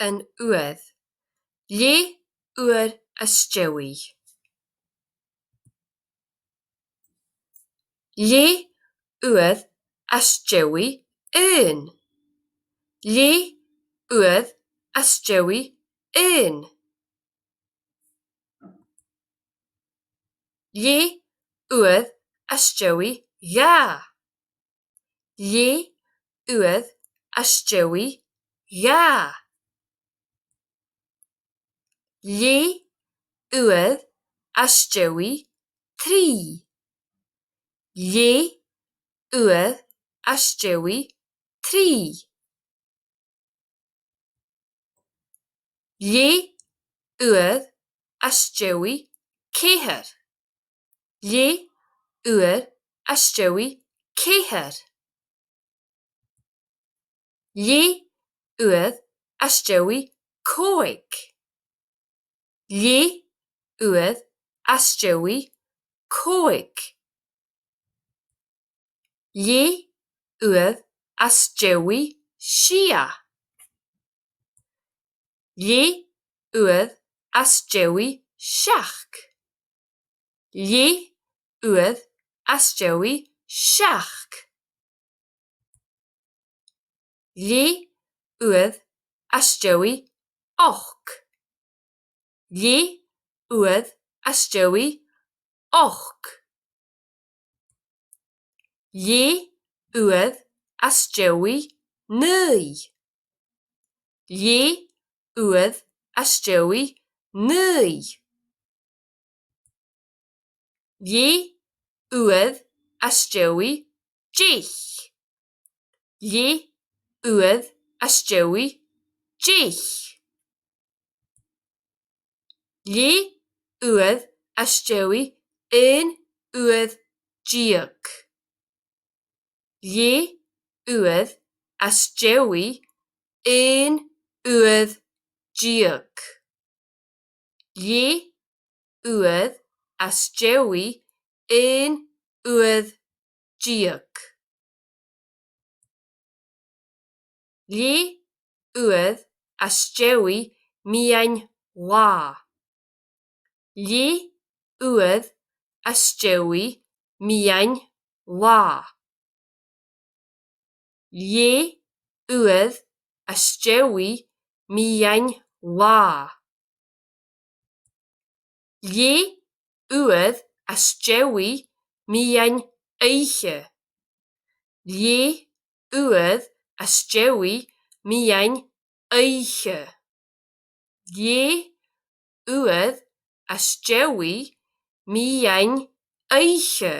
yn uedd. Lle yw'r ysdewi? Lle yw'r ysdewi yn? Lle yw'r ysdewi yn? Lle yw'r ysdewi ga? Lle yw'r ysdewi ga? Lle yw'r ysdewi tri? Lle yw'r ysdewi tri? Lle yw'r ysdewi ceir? Lle yw'r ysdewi ceir? Lle yw'r ysdewi coeg? Lle yw'r ysdewi coeg? Lle yw'r ysdewi sia? Lle yw'r ysdewi siach? Lle yw'r ysdewi siach? Lle yw'r ysdewi och? Lle yw'r ysdewi och? Lle yw'r ysdewi neu? Lle yw'r ysdewi neu? Lle yw'r ysdewi jill? Lle yw'r ysdewi jill? Lle yw'r ysdewi yn yw'r diog? Lle yw'r ysdewi yn yw'r diog? Lle yw'r ysdewi yn yw'r diog? Lle yw'r ysdewi mian wa? Lle yw'r ysdewi mian wa? Lle yw'r ysdewi mian wa? Lle yw'r ysdewi mian eiche? Lle yw'r ysdewi mian eiche? Lle yw'r ysdewi mian eiche?